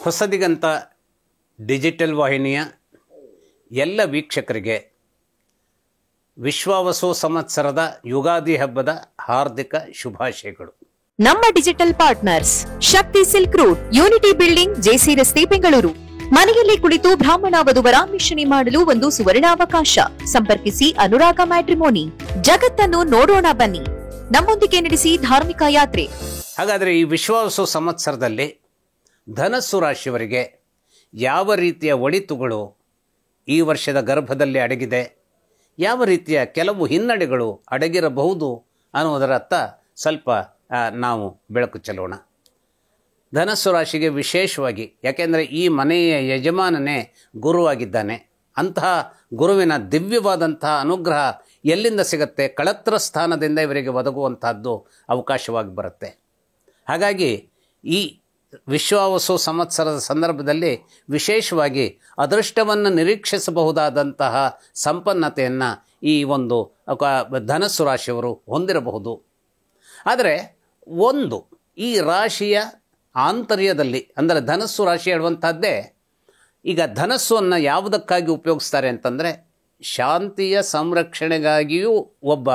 Hosadiganta digital ವಾಹಿನಿಯ ಎಲ್ಲ ವೀಕ್ಷಕರಿಗೆ ವಿಶ್ವಾವಸು ಸಂವತ್ಸರದ ಯುಗಾದಿ ಹಬ್ಬದ ಹಾರ್ದಿಕ ಶುಭಾಶಯಗಳು. ನಮ್ಮ digital partners Shakti silk route, unity building, JC ರಸ್ತೆ, ಬೆಂಗಳೂರು. ಮನೆಯಲ್ಲಿ ಕುಳಿತು ಬ್ರಾಹ್ಮಣ ವಧುವರ ಮಿಶ್ರಣೆ ಮಾಡಲು ಒಂದು ಸುವರ್ಣಾವಕಾಶ. ಸಂಪರ್ಕಿಸಿ ಅನುರಾಗ ಮ್ಯಾಟ್ರಿಮೋನಿ. ಜಗತ್ತನ್ನು ನೋಡೋಣ ಬನ್ನಿ, ನಮ್ಮೊಂದಿಗೆ ನಡೆಸಿ ಧಾರ್ಮಿಕ ಯಾತ್ರೆ. ಹಾಗಾದರೆ ಈ ವಿಶ್ವಾವಸು ಸಂವತ್ಸರದಲ್ಲಿ ಧನಸ್ಸು ರಾಶಿಯವರಿಗೆ ಯಾವ ರೀತಿಯ ಒಳಿತುಗಳು ಈ ವರ್ಷದ ಗರ್ಭದಲ್ಲಿ ಅಡಗಿದೆ, ಯಾವ ರೀತಿಯ ಕೆಲವು ಹಿನ್ನಡೆಗಳು ಅಡಗಿರಬಹುದು ಅನ್ನೋದರತ್ತ ಸ್ವಲ್ಪ ನಾವು ಬೆಳಕು ಚೆಲ್ಲೋಣ. ಧನಸ್ಸು ರಾಶಿಗೆ ವಿಶೇಷವಾಗಿ, ಯಾಕೆಂದರೆ ಈ ಮನೆಯ ಯಜಮಾನನೇ ಗುರುವಾಗಿದ್ದಾನೆ. ಅಂತಹ ಗುರುವಿನ ದಿವ್ಯವಾದಂತಹ ಅನುಗ್ರಹ ಎಲ್ಲಿಂದ ಸಿಗುತ್ತೆ? ಕಳತ್ರ ಸ್ಥಾನದಿಂದ ಇವರಿಗೆ ಒದಗುವಂತಹದ್ದು ಅವಕಾಶವಾಗಿ ಬರುತ್ತೆ. ಹಾಗಾಗಿ ಈ ವಿಶ್ವಾವಸು ಸಂವತ್ಸರದ ಸಂದರ್ಭದಲ್ಲಿ ವಿಶೇಷವಾಗಿ ಅದೃಷ್ಟವನ್ನು ನಿರೀಕ್ಷಿಸಬಹುದಾದಂತಹ ಸಂಪನ್ನತೆಯನ್ನು ಈ ಒಂದು ಧನಸ್ಸು ರಾಶಿಯವರು ಹೊಂದಿರಬಹುದು. ಆದರೆ ಈ ರಾಶಿಯ ಆಂತರ್ಯದಲ್ಲಿ, ಅಂದರೆ ಧನಸ್ಸು ರಾಶಿ ಹೇಳುವಂಥದ್ದೇ, ಈಗ ಧನಸ್ಸನ್ನು ಯಾವುದಕ್ಕಾಗಿ ಉಪಯೋಗಿಸ್ತಾರೆ ಅಂತಂದರೆ ಶಾಂತಿಯ ಸಂರಕ್ಷಣೆಗಾಗಿಯೂ ಒಬ್ಬ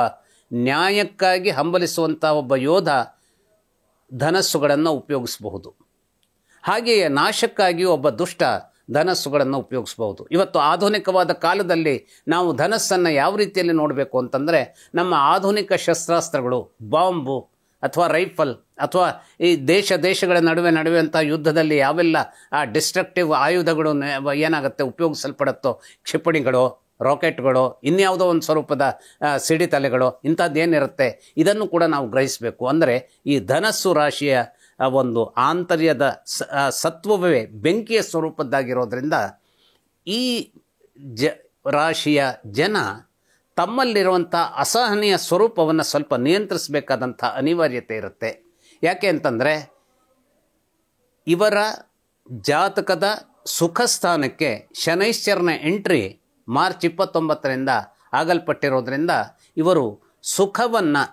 ನ್ಯಾಯಕ್ಕಾಗಿ ಹಂಬಲಿಸುವಂಥ ಒಬ್ಬ ಯೋಧ ಧನಸ್ಸುಗಳನ್ನು ಉಪಯೋಗಿಸಬಹುದು. ಹಾಗೆಯೇ ನಾಶಕ್ಕಾಗಿಯೂ ಒಬ್ಬ ದುಷ್ಟ ಧನಸ್ಸುಗಳನ್ನು ಉಪಯೋಗಿಸಬಹುದು. ಇವತ್ತು ಆಧುನಿಕವಾದ ಕಾಲದಲ್ಲಿ ನಾವು ಧನಸ್ಸನ್ನು ಯಾವ ರೀತಿಯಲ್ಲಿ ನೋಡಬೇಕು ಅಂತಂದರೆ, ನಮ್ಮ ಆಧುನಿಕ ಶಸ್ತ್ರಾಸ್ತ್ರಗಳು, ಬಾಂಬು ಅಥವಾ ರೈಫಲ್ ಅಥವಾ ಈ ದೇಶಗಳ ನಡುವೆ ಯುದ್ಧದಲ್ಲಿ ಯಾವೆಲ್ಲ ಡಿಸ್ಟ್ರಕ್ಟಿವ್ ಆಯುಧಗಳು ಏನಾಗುತ್ತೆ ಉಪಯೋಗಿಸಲ್ಪಡುತ್ತೋ, ಕ್ಷಿಪಣಿಗಳು, ರಾಕೆಟ್ಗಳು, ಇನ್ಯಾವುದೋ ಒಂದು ಸ್ವರೂಪದ ಸಿಡಿತಲೆಗಳು, ಇಂಥದ್ದೇನಿರುತ್ತೆ ಇದನ್ನು ಕೂಡ ನಾವು ಗ್ರಹಿಸಬೇಕು. ಅಂದರೆ ಈ ಧನಸ್ಸು ರಾಶಿಯ ಒಂದು ಆಂತರ್ಯದ ಸತ್ವವೇ ಬೆಂಕಿಯ ಸ್ವರೂಪದ್ದಾಗಿರೋದ್ರಿಂದ ಈ ರಾಶಿಯ ಜನ ತಮ್ಮಲ್ಲಿರುವಂಥ ಅಸಹನೀಯ ಸ್ವರೂಪವನ್ನು ಸ್ವಲ್ಪ ನಿಯಂತ್ರಿಸಬೇಕಾದಂಥ ಅನಿವಾರ್ಯತೆ ಇರುತ್ತೆ. ಯಾಕೆ ಅಂತಂದರೆ ಇವರ ಜಾತಕದ ಸುಖ ಸ್ಥಾನಕ್ಕೆ ಶನೈಶ್ಚರನ ಎಂಟ್ರಿ ಮಾರ್ಚ್ 29ರಿಂದ ಆಗಲ್ಪಟ್ಟಿರೋದ್ರಿಂದ ಇವರು ಸುಖವನ್ನು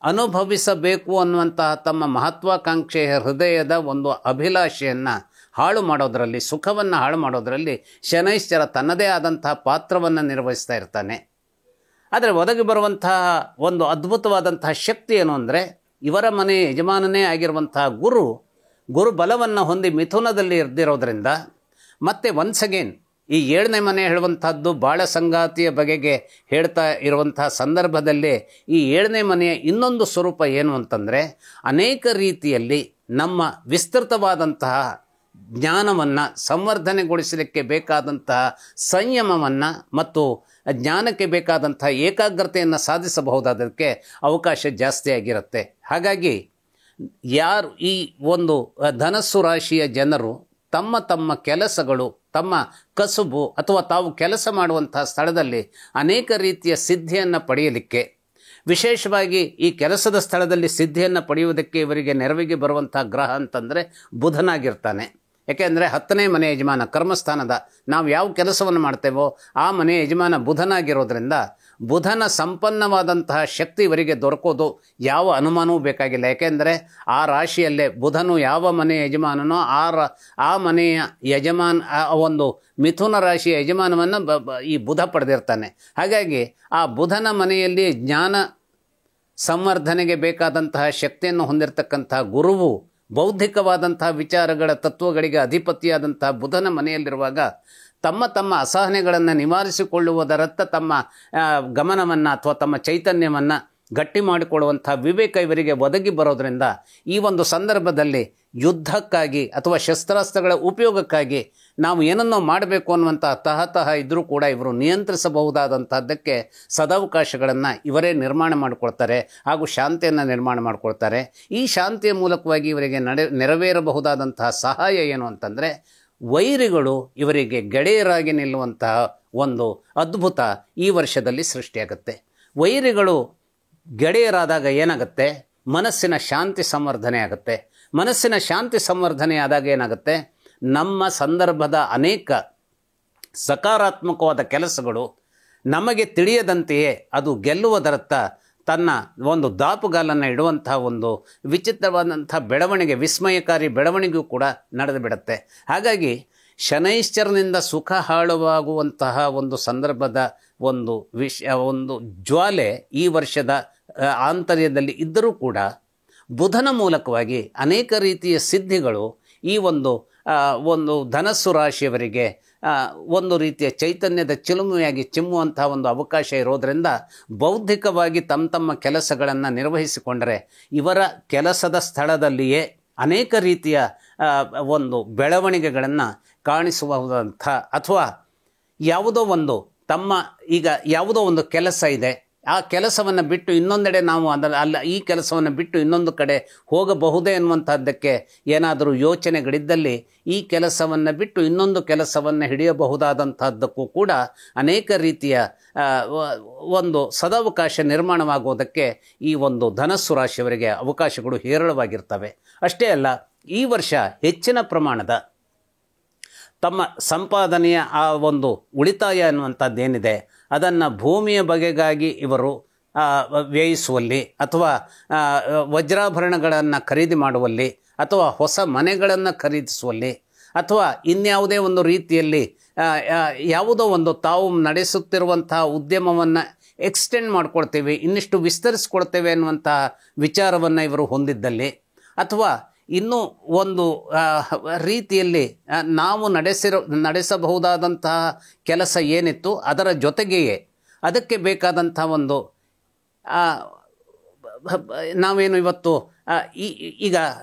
ಅನುಭವಿಸಬೇಕು ಅನ್ನುವಂತಹ ತಮ್ಮ ಮಹತ್ವಾಕಾಂಕ್ಷೆಯ ಹೃದಯದ ಒಂದು ಅಭಿಲಾಷೆಯನ್ನು ಹಾಳು ಮಾಡೋದರಲ್ಲಿ, ಸುಖವನ್ನು ಹಾಳು ಮಾಡೋದರಲ್ಲಿ ಶನೈಶ್ಚರ ತನ್ನದೇ ಆದಂತಹ ಪಾತ್ರವನ್ನು ನಿರ್ವಹಿಸ್ತಾ ಇರ್ತಾನೆ. ಆದರೆ ಒದಗಿ ಬರುವಂತಹ ಒಂದು ಅದ್ಭುತವಾದಂತಹ ಶಕ್ತಿ ಏನು ಅಂದರೆ, ಇವರ ಮನೆ ಯಜಮಾನನೇ ಆಗಿರುವಂತಹ ಗುರು ಬಲವನ್ನು ಹೊಂದಿ ಮಿಥುನದಲ್ಲಿ ಇರ್ದಿರೋದ್ರಿಂದ, ಮತ್ತು ಒನ್ಸ್ ಅಗೇನ್ ಈ 7ನೇ ಮನೆ ಹೇಳುವಂಥದ್ದು ಬಾಳ ಸಂಗಾತಿಯ ಬಗೆಗೆ ಹೇಳ್ತಾ ಇರುವಂತಹ ಸಂದರ್ಭದಲ್ಲಿ ಈ 7ನೇ ಮನೆಯ ಇನ್ನೊಂದು ಸ್ವರೂಪ ಏನು ಅಂತಂದರೆ, ಅನೇಕ ರೀತಿಯಲ್ಲಿ ನಮ್ಮ ವಿಸ್ತೃತವಾದಂತಹ ಜ್ಞಾನವನ್ನು ಸಂವರ್ಧನೆಗೊಳಿಸಲಿಕ್ಕೆ ಬೇಕಾದಂತಹ ಸಂಯಮವನ್ನು ಮತ್ತು ಜ್ಞಾನಕ್ಕೆ ಬೇಕಾದಂತಹ ಏಕಾಗ್ರತೆಯನ್ನು ಸಾಧಿಸಬಹುದಾದಕ್ಕೆ ಅವಕಾಶ ಜಾಸ್ತಿಯಾಗಿರುತ್ತೆ. ಹಾಗಾಗಿ ಯಾರು ಈ ಒಂದು ಧನಸ್ಸು ರಾಶಿಯ ಜನರು ತಮ್ಮ ಕೆಲಸಗಳು, ತಮ್ಮ ಕಸುಬು ಅಥವಾ ತಾವು ಕೆಲಸ ಮಾಡುವಂತಹ ಸ್ಥಳದಲ್ಲಿ ಅನೇಕ ರೀತಿಯ ಸಿದ್ಧಿಯನ್ನು ಪಡೆಯಲಿಕ್ಕೆ, ವಿಶೇಷವಾಗಿ ಈ ಕೆಲಸದ ಸ್ಥಳದಲ್ಲಿ ಸಿದ್ಧಿಯನ್ನು ಪಡೆಯುವುದಕ್ಕೆ ಇವರಿಗೆ ನೆರವಿಗೆ ಬರುವಂಥ ಗ್ರಹ ಅಂತಂದರೆ ಬುಧನಾಗಿರ್ತಾನೆ. ಯಾಕೆಂದರೆ 10ನೇ ಮನೆ ಯಜಮಾನ ಕರ್ಮಸ್ಥಾನದ ನಾವು ಯಾವ ಕೆಲಸವನ್ನು ಮಾಡ್ತೇವೋ ಆ ಮನೆ ಯಜಮಾನ ಬುಧನಾಗಿರೋದ್ರಿಂದ ಬುಧನ ಸಂಪನ್ನವಾದಂತಹ ಶಕ್ತಿ ಇವರಿಗೆ ದೊರಕೋದು ಯಾವ ಅನುಮಾನವೂ ಬೇಕಾಗಿಲ್ಲ. ಯಾಕೆಂದರೆ ಆ ರಾಶಿಯಲ್ಲೇ ಬುಧನು ಯಾವ ಮನೆಯ ಯಜಮಾನನೋ ಆ ಮನೆಯ ಒಂದು ಮಿಥುನ ರಾಶಿಯ ಯಜಮಾನವನ್ನು ಈ ಬುಧ ಪಡೆದಿರ್ತಾನೆ. ಹಾಗಾಗಿ ಆ ಬುಧನ ಮನೆಯಲ್ಲಿ ಜ್ಞಾನ ಸಂವರ್ಧನೆಗೆ ಬೇಕಾದಂತಹ ಶಕ್ತಿಯನ್ನು ಹೊಂದಿರತಕ್ಕಂತಹ ಗುರುವು ಬೌದ್ಧಿಕವಾದಂತಹ ವಿಚಾರಗಳ ತತ್ವಗಳಿಗೆ ಅಧಿಪತಿಯಾದಂತಹ ಬುಧನ ಮನೆಯಲ್ಲಿರುವಾಗ ತಮ್ಮ ಅಸಹನೆಗಳನ್ನು ನಿವಾರಿಸಿಕೊಳ್ಳುವುದರತ್ತ ತಮ್ಮ ಗಮನವನ್ನು ಅಥವಾ ತಮ್ಮ ಚೈತನ್ಯವನ್ನು ಗಟ್ಟಿ ಮಾಡಿಕೊಳ್ಳುವಂಥ ವಿವೇಕ ಇವರಿಗೆ ಒದಗಿ ಬರೋದರಿಂದ ಈ ಒಂದು ಸಂದರ್ಭದಲ್ಲಿ ಯುದ್ಧಕ್ಕಾಗಿ ಅಥವಾ ಶಸ್ತ್ರಾಸ್ತ್ರಗಳ ಉಪಯೋಗಕ್ಕಾಗಿ ನಾವು ಏನನ್ನೋ ಮಾಡಬೇಕು ಅನ್ನುವಂಥ ತಹತಃ ಇದ್ದರೂ ಕೂಡ ಇವರು ನಿಯಂತ್ರಿಸಬಹುದಾದಂಥದ್ದಕ್ಕೆ ಸದಾವಕಾಶಗಳನ್ನು ಇವರೇ ನಿರ್ಮಾಣ ಮಾಡಿಕೊಳ್ತಾರೆ ಹಾಗೂ ಶಾಂತಿಯನ್ನು ನಿರ್ಮಾಣ ಮಾಡಿಕೊಳ್ತಾರೆ. ಈ ಶಾಂತಿಯ ಮೂಲಕವಾಗಿ ಇವರಿಗೆ ನೆರವೇರಬಹುದಾದಂತಹ ಸಹಾಯ ಏನು ಅಂತಂದರೆ, ವೈರಿಗಳು ಇವರಿಗೆ ಗೆಳೆಯರಾಗಿ ನಿಲ್ಲುವಂತಹ ಒಂದು ಅದ್ಭುತ ಈ ವರ್ಷದಲ್ಲಿ ಸೃಷ್ಟಿಯಾಗುತ್ತೆ. ವೈರಿಗಳು ಗೆಳೆಯರಾದಾಗ ಏನಾಗುತ್ತೆ? ಮನಸ್ಸಿನ ಶಾಂತಿ ಸಂವರ್ಧನೆ ಆಗುತ್ತೆ. ಮನಸ್ಸಿನ ಶಾಂತಿ ಸಂವರ್ಧನೆ ಆದಾಗ ಏನಾಗುತ್ತೆ? ನಮ್ಮ ಸಂದರ್ಭದ ಅನೇಕ ಸಕಾರಾತ್ಮಕವಾದ ಕೆಲಸಗಳು ನಮಗೆ ತಿಳಿಯದಂತೆಯೇ ಅದು ಗೆಲ್ಲುವುದರತ್ತ ತನ್ನ ಒಂದು ದಾಪುಗಾಲನ್ನು ಇಡುವಂಥ ಒಂದು ವಿಚಿತ್ರವಾದಂಥ ಬೆಳವಣಿಗೆ, ವಿಸ್ಮಯಕಾರಿ ಬೆಳವಣಿಗೆಯೂ ಕೂಡ ನಡೆದು ಬಿಡುತ್ತೆ. ಹಾಗಾಗಿ ಶನೈಶ್ಚರನಿಂದ ಸುಖ ಹಾಳುವಾಗುವಂತಹ ಒಂದು ಸಂದರ್ಭದ ಒಂದು ಜ್ವಾಲೆ ಈ ವರ್ಷದ ಆಂತರ್ಯದಲ್ಲಿ ಇದ್ದರೂ ಕೂಡ ಬುಧನ ಮೂಲಕವಾಗಿ ಅನೇಕ ರೀತಿಯ ಸಿದ್ಧಿಗಳು ಈ ಒಂದು ಧನಸ್ಸು ರಾಶಿಯವರಿಗೆ ಒಂದು ರೀತಿಯ ಚೈತನ್ಯದ ಚಿಲುಮೆಯಾಗಿ ಚಿಮ್ಮುವಂತಹ ಒಂದು ಅವಕಾಶ ಇರೋದರಿಂದ ಬೌದ್ಧಿಕವಾಗಿ ತಮ್ಮ ಕೆಲಸಗಳನ್ನು ನಿರ್ವಹಿಸಿಕೊಂಡರೆ ಇವರ ಕೆಲಸದ ಸ್ಥಳದಲ್ಲಿಯೇ ಅನೇಕ ರೀತಿಯ ಒಂದು ಬೆಳವಣಿಗೆಗಳನ್ನು ಕಾಣಿಸುವಂಥ, ಅಥವಾ ಯಾವುದೋ ಒಂದು ಕೆಲಸ ಇದೆ, ಆ ಕೆಲಸವನ್ನು ಬಿಟ್ಟು ಇನ್ನೊಂದೆಡೆ ನಾವು ಈ ಕೆಲಸವನ್ನು ಬಿಟ್ಟು ಇನ್ನೊಂದು ಕಡೆ ಹೋಗಬಹುದೇ ಅನ್ನುವಂಥದ್ದಕ್ಕೆ ಏನಾದರೂ ಯೋಚನೆಗಳಿದ್ದಲ್ಲಿ ಈ ಕೆಲಸವನ್ನು ಬಿಟ್ಟು ಇನ್ನೊಂದು ಕೆಲಸವನ್ನು ಹಿಡಿಯಬಹುದಾದಂಥದ್ದಕ್ಕೂ ಕೂಡ ಅನೇಕ ರೀತಿಯ ಒಂದು ಸದಾವಕಾಶ ನಿರ್ಮಾಣವಾಗುವುದಕ್ಕೆ ಈ ಒಂದು ಧನಸ್ಸು ರಾಶಿಯವರಿಗೆ ಅವಕಾಶಗಳು ಹೇರಳವಾಗಿರ್ತವೆ. ಅಷ್ಟೇ ಅಲ್ಲ, ಈ ವರ್ಷ ಹೆಚ್ಚಿನ ಪ್ರಮಾಣದ ತಮ್ಮ ಸಂಪಾದನೆಯ ಆ ಒಂದು ಉಳಿತಾಯ ಅನ್ನುವಂಥದ್ದೇನಿದೆ ಅದನ್ನು ಭೂಮಿಯ ಬಗೆಗಾಗಿ ಇವರು ವ್ಯಯಿಸುವಲ್ಲಿ, ಅಥವಾ ವಜ್ರಾಭರಣಗಳನ್ನು ಖರೀದಿ ಮಾಡುವಲ್ಲಿ, ಅಥವಾ ಹೊಸ ಮನೆಗಳನ್ನು ಖರೀದಿಸುವಲ್ಲಿ, ಅಥವಾ ಇನ್ಯಾವುದೇ ಒಂದು ರೀತಿಯಲ್ಲಿ ಯಾವುದೋ ಒಂದು ತಾವು ನಡೆಸುತ್ತಿರುವಂಥ ಉದ್ಯಮವನ್ನು ಎಕ್ಸ್ಟೆಂಡ್ ಮಾಡ್ಕೊಳ್ತೇವೆ, ಇನ್ನಿಷ್ಟು ವಿಸ್ತರಿಸ್ಕೊಳ್ತೇವೆ ಅನ್ನುವಂಥ ವಿಚಾರವನ್ನು ಇವರು ಹೊಂದಿದ್ದಲ್ಲಿ, ಅಥವಾ ಇನ್ನೂ ಒಂದು ರೀತಿಯಲ್ಲಿ ನಾವು ನಡೆಸಬಹುದಾದಂತಹ ಕೆಲಸ ಏನಿತ್ತು ಅದರ ಜೊತೆಗೆಯೇ ಅದಕ್ಕೆ ಬೇಕಾದಂಥ ಒಂದು ನಾವೇನು ಇವತ್ತು ಈಗ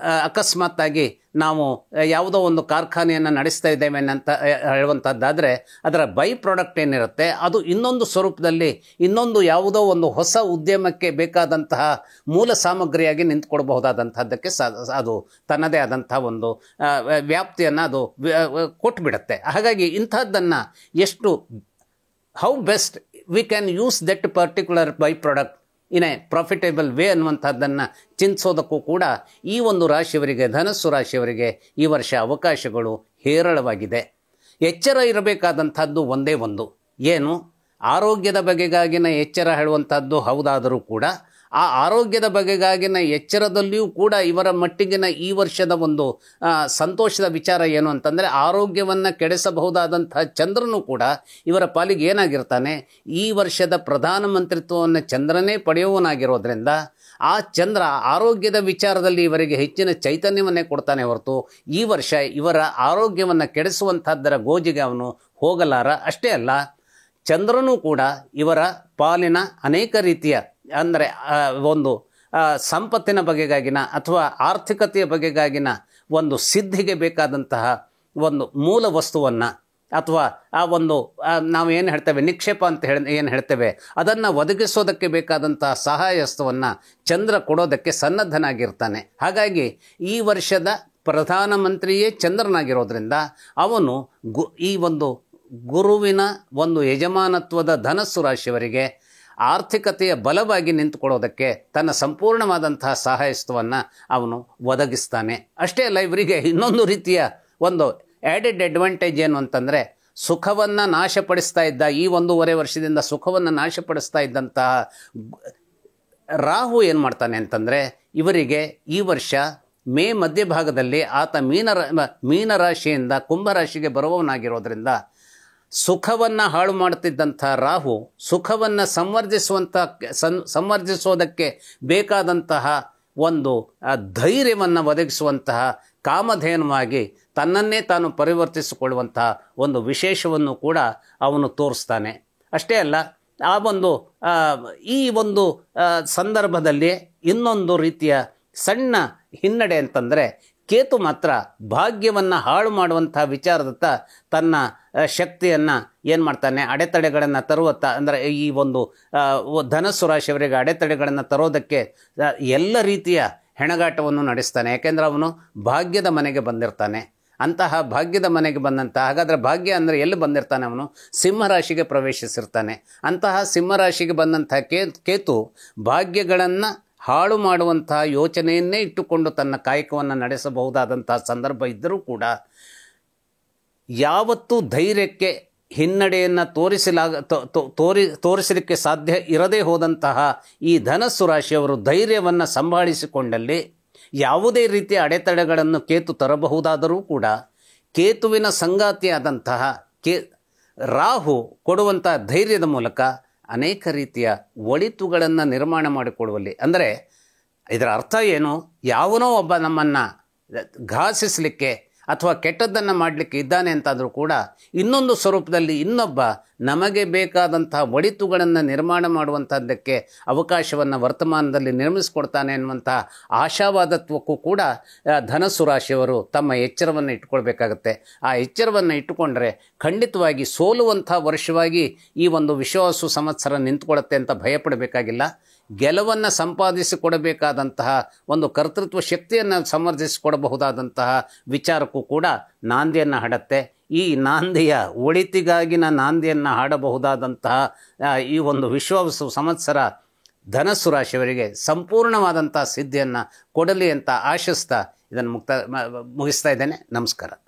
ಅಕಸ್ಮಾತ್ತಾಗಿ ನಾವು ಯಾವುದೋ ಒಂದು ಕಾರ್ಖಾನೆಯನ್ನು ನಡೆಸ್ತಾ ಇದ್ದೇವೆ ಅಂತ ಹೇಳುವಂಥದ್ದಾದರೆ ಅದರ ಬೈ ಪ್ರಾಡಕ್ಟ್ ಏನಿರುತ್ತೆ ಅದು ಇನ್ನೊಂದು ಸ್ವರೂಪದಲ್ಲಿ ಇನ್ನೊಂದು ಯಾವುದೋ ಒಂದು ಹೊಸ ಉದ್ಯಮಕ್ಕೆ ಬೇಕಾದಂತಹ ಮೂಲ ಸಾಮಗ್ರಿಯಾಗಿ ನಿಂತ್ಕೊಳ್ಬಹುದಾದಂಥದ್ದಕ್ಕೆ ಅದು ತನ್ನದೇ ಆದಂಥ ಒಂದು ವ್ಯಾಪ್ತಿಯನ್ನು ಅದು ಕೊಟ್ಟುಬಿಡುತ್ತೆ. ಹಾಗಾಗಿ ಇಂಥದ್ದನ್ನು how best we can use that particular by product in a profitable way ಅನ್ನುವಂಥದ್ದನ್ನು ಚಿಂತಿಸೋದಕ್ಕೂ ಕೂಡ ಈ ಒಂದು ರಾಶಿಯವರಿಗೆ, ಧನಸ್ಸು ರಾಶಿಯವರಿಗೆ ಈ ವರ್ಷ ಅವಕಾಶಗಳು ಹೇರಳವಾಗಿದೆ. ಎಚ್ಚರ ಇರಬೇಕಾದಂಥದ್ದು ಒಂದೇ ಒಂದು, ಏನು ಆರೋಗ್ಯದ ಬಗೆಗಾಗಿನ ಎಚ್ಚರ ಹೇಳುವಂಥದ್ದು ಹೌದಾದರೂ ಕೂಡ ಆ ಆರೋಗ್ಯದ ಬಗೆಗಾಗಿನ ಎಚ್ಚರದಲ್ಲಿಯೂ ಕೂಡ ಇವರ ಮಟ್ಟಿಗಿನ ಈ ವರ್ಷದ ಒಂದು ಸಂತೋಷದ ವಿಚಾರ ಏನು ಅಂತಂದರೆ, ಆರೋಗ್ಯವನ್ನು ಕೆಡಿಸಬಹುದಾದಂಥ ಚಂದ್ರನೂ ಕೂಡ ಇವರ ಪಾಲಿಗೆ ಏನಾಗಿರ್ತಾನೆ, ಈ ವರ್ಷದ ಪ್ರಧಾನಮಂತ್ರಿತ್ವವನ್ನು ಚಂದ್ರನೇ ಪಡೆಯುವನಾಗಿರೋದ್ರಿಂದ ಆ ಚಂದ್ರ ಆರೋಗ್ಯದ ವಿಚಾರದಲ್ಲಿ ಇವರಿಗೆ ಹೆಚ್ಚಿನ ಚೈತನ್ಯವನ್ನೇ ಕೊಡ್ತಾನೆ ಹೊರತು ಈ ವರ್ಷ ಇವರ ಆರೋಗ್ಯವನ್ನು ಕೆಡಿಸುವಂಥದ್ದರ ಗೋಜಿಗೆ ಅವನು ಹೋಗಲಾರ. ಅಷ್ಟೇ ಅಲ್ಲ, ಚಂದ್ರನೂ ಕೂಡ ಇವರ ಪಾಲಿನ ಅನೇಕ ರೀತಿಯ ಅಂದರೆ ಒಂದು ಸಂಪತ್ತಿನ ಬಗೆಗಾಗಿನ ಅಥವಾ ಆರ್ಥಿಕತೆಯ ಬಗೆಗಾಗಿನ ಒಂದು ಸಿದ್ಧಿಗೆ ಬೇಕಾದಂತಹ ಒಂದು ಮೂಲ ವಸ್ತುವನ್ನು ಅಥವಾ ಆ ಒಂದು ನಾವು ಏನು ಹೇಳ್ತೇವೆ ನಿಕ್ಷೇಪ ಅಂತ ಏನು ಹೇಳ್ತೇವೆ ಅದನ್ನು ಒದಗಿಸೋದಕ್ಕೆ ಬೇಕಾದಂತಹ ಸಹಾಯಸ್ತವನ್ನು ಚಂದ್ರ ಕೊಡೋದಕ್ಕೆ ಸನ್ನದ್ಧನಾಗಿರ್ತಾನೆ. ಹಾಗಾಗಿ ಈ ವರ್ಷದ ಪ್ರಧಾನಮಂತ್ರಿಯೇ ಚಂದ್ರನಾಗಿರೋದ್ರಿಂದ ಅವನು ಈ ಒಂದು ಗುರುವಿನ ಒಂದು ಯಜಮಾನತ್ವದ ಧನಸ್ಸು ರಾಶಿಯವರಿಗೆ ಆರ್ಥಿಕತೆಯ ಬಲವಾಗಿ ನಿಂತುಕೊಳ್ಳೋದಕ್ಕೆ ತನ್ನ ಸಂಪೂರ್ಣವಾದಂತಹ ಸಹಾಯಸ್ತವನ್ನು ಅವನು ಒದಗಿಸ್ತಾನೆ. ಅಷ್ಟೇ ಅಲ್ಲ, ಇವರಿಗೆ ಇನ್ನೊಂದು ರೀತಿಯ ಒಂದು ಆ್ಯಡೆಡ್ ಅಡ್ವಾಂಟೇಜ್ ಏನು ಅಂತಂದರೆ, ಸುಖವನ್ನು ನಾಶಪಡಿಸ್ತಾ ಇದ್ದ ಈ 1.5 ವರ್ಷದಿಂದ ಸುಖವನ್ನು ನಾಶಪಡಿಸ್ತಾ ಇದ್ದಂತಹ ರಾಹು ಏನು ಮಾಡ್ತಾನೆ ಅಂತಂದರೆ, ಇವರಿಗೆ ಈ ವರ್ಷ ಮೇ ಮಧ್ಯಭಾಗದಲ್ಲಿ ಆತ ಮೀನರಾಶಿಯಿಂದ ಕುಂಭರಾಶಿಗೆ ಬರುವವನಾಗಿರೋದ್ರಿಂದ ಸುಖವನ್ನು ಹಾಳು ಮಾಡುತ್ತಿದ್ದಂಥ ರಾಹು ಸುಖವನ್ನು ಸಂವರ್ಧಿಸೋದಕ್ಕೆ ಬೇಕಾದಂತಹ ಒಂದು ಧೈರ್ಯವನ್ನು ಒದಗಿಸುವಂತಹ ಕಾಮಧೇನುವಾಗಿ ತನ್ನನ್ನೇ ತಾನು ಪರಿವರ್ತಿಸಿಕೊಳ್ಳುವಂತಹ ಒಂದು ವಿಶೇಷವನ್ನು ಕೂಡ ಅವನು ತೋರಿಸ್ತಾನೆ. ಅಷ್ಟೇ ಅಲ್ಲ, ಈ ಒಂದು ಸಂದರ್ಭದಲ್ಲಿ ಇನ್ನೊಂದು ರೀತಿಯ ಸಣ್ಣ ಹಿನ್ನಡೆ ಅಂತಂದರೆ, ಕೇತು ಮಾತ್ರ ಭಾಗ್ಯವನ್ನು ಹಾಳು ಮಾಡುವಂಥ ವಿಚಾರದತ್ತ ತನ್ನ ಶಕ್ತಿಯನ್ನು ಏನು ಮಾಡ್ತಾನೆ, ಅಡೆತಡೆಗಳನ್ನು ಅಂದರೆ ಈ ಒಂದು ಧನಸ್ಸು ರಾಶಿಯವರಿಗೆ ಅಡೆತಡೆಗಳನ್ನು ತರೋದಕ್ಕೆ ಎಲ್ಲ ರೀತಿಯ ಹೆಣಗಾಟವನ್ನು ನಡೆಸ್ತಾನೆ. ಯಾಕೆಂದರೆ ಅವನು ಭಾಗ್ಯದ ಮನೆಗೆ ಬಂದಿರ್ತಾನೆ. ಅಂತಹ ಭಾಗ್ಯದ ಮನೆಗೆ ಹಾಗಾದರೆ ಭಾಗ್ಯ ಅಂದರೆ ಎಲ್ಲಿ ಬಂದಿರ್ತಾನೆ, ಅವನು ಸಿಂಹರಾಶಿಗೆ ಪ್ರವೇಶಿಸಿರ್ತಾನೆ. ಅಂತಹ ಸಿಂಹರಾಶಿಗೆ ಬಂದಂಥ ಕೇತು ಭಾಗ್ಯಗಳನ್ನು ಹಾಳು ಮಾಡುವಂತಹ ಯೋಚನೆಯನ್ನೇ ಇಟ್ಟುಕೊಂಡು ತನ್ನ ಕಾಯಕವನ್ನು ನಡೆಸಬಹುದಾದಂತಹ ಸಂದರ್ಭ ಇದ್ದರೂ ಕೂಡ ಯಾವತ್ತೂ ಧೈರ್ಯಕ್ಕೆ ಹಿನ್ನಡೆಯನ್ನು ತೋರಿಸಲಿಕ್ಕೆ ಸಾಧ್ಯ ಇರದೇ ಹೋದಂತಹ ಈ ಧನಸ್ಸು ರಾಶಿಯವರು ಧೈರ್ಯವನ್ನು ಸಂಭಾಳಿಸಿಕೊಂಡಲ್ಲಿ ಯಾವುದೇ ರೀತಿಯ ಅಡೆತಡೆಗಳನ್ನು ಕೇತು ತರಬಹುದಾದರೂ ಕೂಡ ಕೇತುವಿನ ಸಂಗಾತಿಯಾದಂತಹ ರಾಹು ಕೊಡುವಂಥ ಧೈರ್ಯದ ಮೂಲಕ ಅನೇಕ ರೀತಿಯ ಒಳಿತುಗಳನ್ನು ನಿರ್ಮಾಣ ಮಾಡಿಕೊಡುವಲ್ಲಿ, ಅಂದರೆ ಇದರ ಅರ್ಥ ಏನು, ಯಾವನೋ ಒಬ್ಬ ನಮ್ಮನ್ನು ಘಾಸಿಸಲಿಕ್ಕೆ ಅಥವಾ ಕೆಟ್ಟದ್ದನ್ನು ಮಾಡಲಿಕ್ಕೆ ಇದ್ದಾನೆ ಅಂತಾದರೂ ಕೂಡ ಇನ್ನೊಂದು ಸ್ವರೂಪದಲ್ಲಿ ಇನ್ನೊಬ್ಬ ನಮಗೆ ಬೇಕಾದಂತಹ ಒಳಿತುಗಳನ್ನು ನಿರ್ಮಾಣ ಮಾಡುವಂಥದ್ದಕ್ಕೆ ಅವಕಾಶವನ್ನು ವರ್ತಮಾನದಲ್ಲಿ ನಿರ್ಮಿಸಿಕೊಡ್ತಾನೆ ಅನ್ನುವಂತಹ ಆಶಾವಾದತ್ವಕ್ಕೂ ಕೂಡ ಧನಸ್ಸು ರಾಶಿಯವರು ತಮ್ಮ ಎಚ್ಚರವನ್ನು ಇಟ್ಟುಕೊಳ್ಬೇಕಾಗತ್ತೆ. ಆ ಎಚ್ಚರವನ್ನು ಇಟ್ಟುಕೊಂಡ್ರೆ ಖಂಡಿತವಾಗಿ ಸೋಲುವಂಥ ವರ್ಷವಾಗಿ ಈ ಒಂದು ವಿಶ್ವಾವಸು ಸಂವತ್ಸರ ನಿಂತುಕೊಳ್ಳುತ್ತೆ ಅಂತ ಭಯಪಡಬೇಕಾಗಿಲ್ಲ. ಗೆಲುವನ್ನು ಸಂಪಾದಿಸಿಕೊಡಬೇಕಾದಂತಹ ಒಂದು ಕರ್ತೃತ್ವ ಶಕ್ತಿಯನ್ನು ಸಮರ್ಥಿಸಿಕೊಡಬಹುದಾದಂತಹ ವಿಚಾರಕ್ಕೂ ಕೂಡ ನಾಂದಿಯನ್ನು ಹಾಡುತ್ತೆ. ಈ ನಾಂದಿಯ ಒಳಿತಿಗಾಗಿನ ನಾಂದಿಯನ್ನು ಹಾಡಬಹುದಾದಂತಹ ಈ ಒಂದು ವಿಶ್ವಾವಸು ಸಂವತ್ಸರ ಧನಸ್ಸು ರಾಶಿಯವರಿಗೆ ಸಂಪೂರ್ಣವಾದಂಥ ಸಿದ್ಧಿಯನ್ನು ಕೊಡಲಿ ಅಂತ ಆಶಿಸ್ತಾ ಇದನ್ನು ಮುಗಿಸ್ತಾ ಇದ್ದೇನೆ. ನಮಸ್ಕಾರ.